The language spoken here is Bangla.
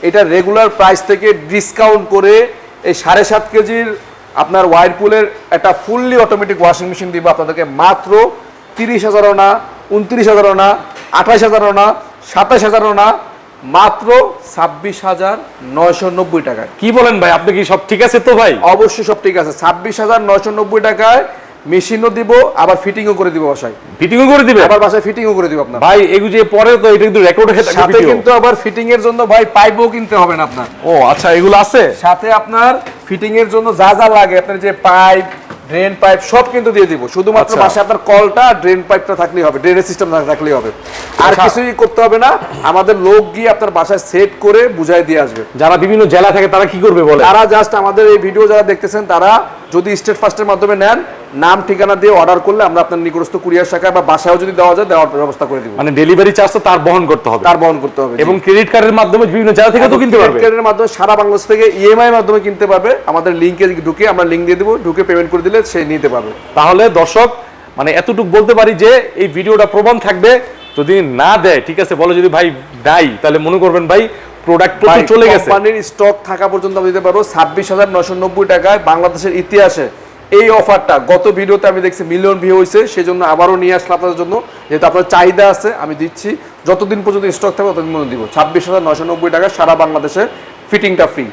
এটা রেগুলার প্রাইস থেকে ডিসকাউন্ট করে এই 7.5 কেজির আপনার ওয়াইরপুলের একটা ফুললি অটোমেটিক ওয়াশিং মেশিন দিব আপনাদেরকে মাত্র 30,000 না, 29,000 না, 28,000 না, 27,000 না, মাত্র 26,990 টাকায়। কি বলেন ভাই, আপনি কি সব ঠিক আছে তো ভাই? অবশ্যই সব ঠিক আছে। 26,990 টাকায় মেশিনও দিব, আবার ফিটিংও করে দিব বাসায়। ফিটিংও করে দিবে? আবার বাসায় ফিটিংও করে দিব আপনার। ভাই এগুলো যে পরে তো এটা কিন্তু রেকর্ড হয়ে থাকে সাথে কিন্তু আবার ফিটিং এর জন্য ভাই পাইপও কিনতে হবে না আপনার। ও আচ্ছা, এগুলো আছে সাথে আপনার ফিটিং এর জন্য যা যা লাগে আপনার যে পাইপ, ড্রেন পাইপ সব কিন্তু দিয়ে দিব। শুধুমাত্র বাসায় আপনার কলটা, ড্রেন পাইপটা থাকলেই হবে, ড্রেনেজ সিস্টেম থাকলেই হবে। আর কিছুই করতে হবে না, আমাদের লোক গিয়ে আপনার বাসায় সেট করে বুঝাই দিয়ে আসবে। যারা বিভিন্ন জেলা থাকে তারা কি করবে বলে? তারা জাস্ট আমাদের এই ভিডিও যারা দেখতেছেন তারা যদি স্টেট ফার্স্টের মাধ্যমে নেন, নাম ঠিকানা দিয়ে অর্ডার করলে আমরা আপনার নিকটস্থ কুরিয়ার শাখায় বা বাসায়ও যদি দেওয়া যায় দেওয়ার ব্যবস্থা করে দিব। মানে ডেলিভারি চার্জটা তার বহন করতে হবে? তার বহন করতে হবে। এবং ক্রেডিট কার্ডের মাধ্যমে বিভিন্ন জায়গা থেকে তো কিনতে পারবে? ক্রেডিট কার্ডের মাধ্যমে সারা বাংলাদেশ থেকে ইএমআই এর মাধ্যমে কিনতে পারবে। আমাদের লিংকে ঢুকে আমরা লিংক দিয়ে দেব, ঢুকে পেমেন্ট করে দিলে সে নিতে পারবে। তাহলে দর্শক মানে এতটুকু বলতে পারি যে এই ভিডিওটা প্রমাণ থাকবে, যদি না দেয় ঠিক আছে বলে, যদি ভাই দেয় তাহলে মনে করবেন ভাই প্রোডাক্ট প্রচুর চলে গেছে। কোম্পানির স্টক থাকা পর্যন্ত আমি দিতে পারবো 26,990 টাকায়। বাংলাদেশের ইতিহাসে এই অফারটা গত ভিডিওতে আমি দেখছি মিলিয়ন ভিউ হয়েছে, সেজন্য আবারও নিয়ে আসলাম আপনাদের জন্য। যেহেতু আপনার চাহিদা আছে আমি দিচ্ছি, যতদিন পর্যন্ত স্টক থাকবে ততদিন পর্যন্ত দিব। 26,990 টাকা, সারা বাংলাদেশে ফিটিংটা ফ্রি।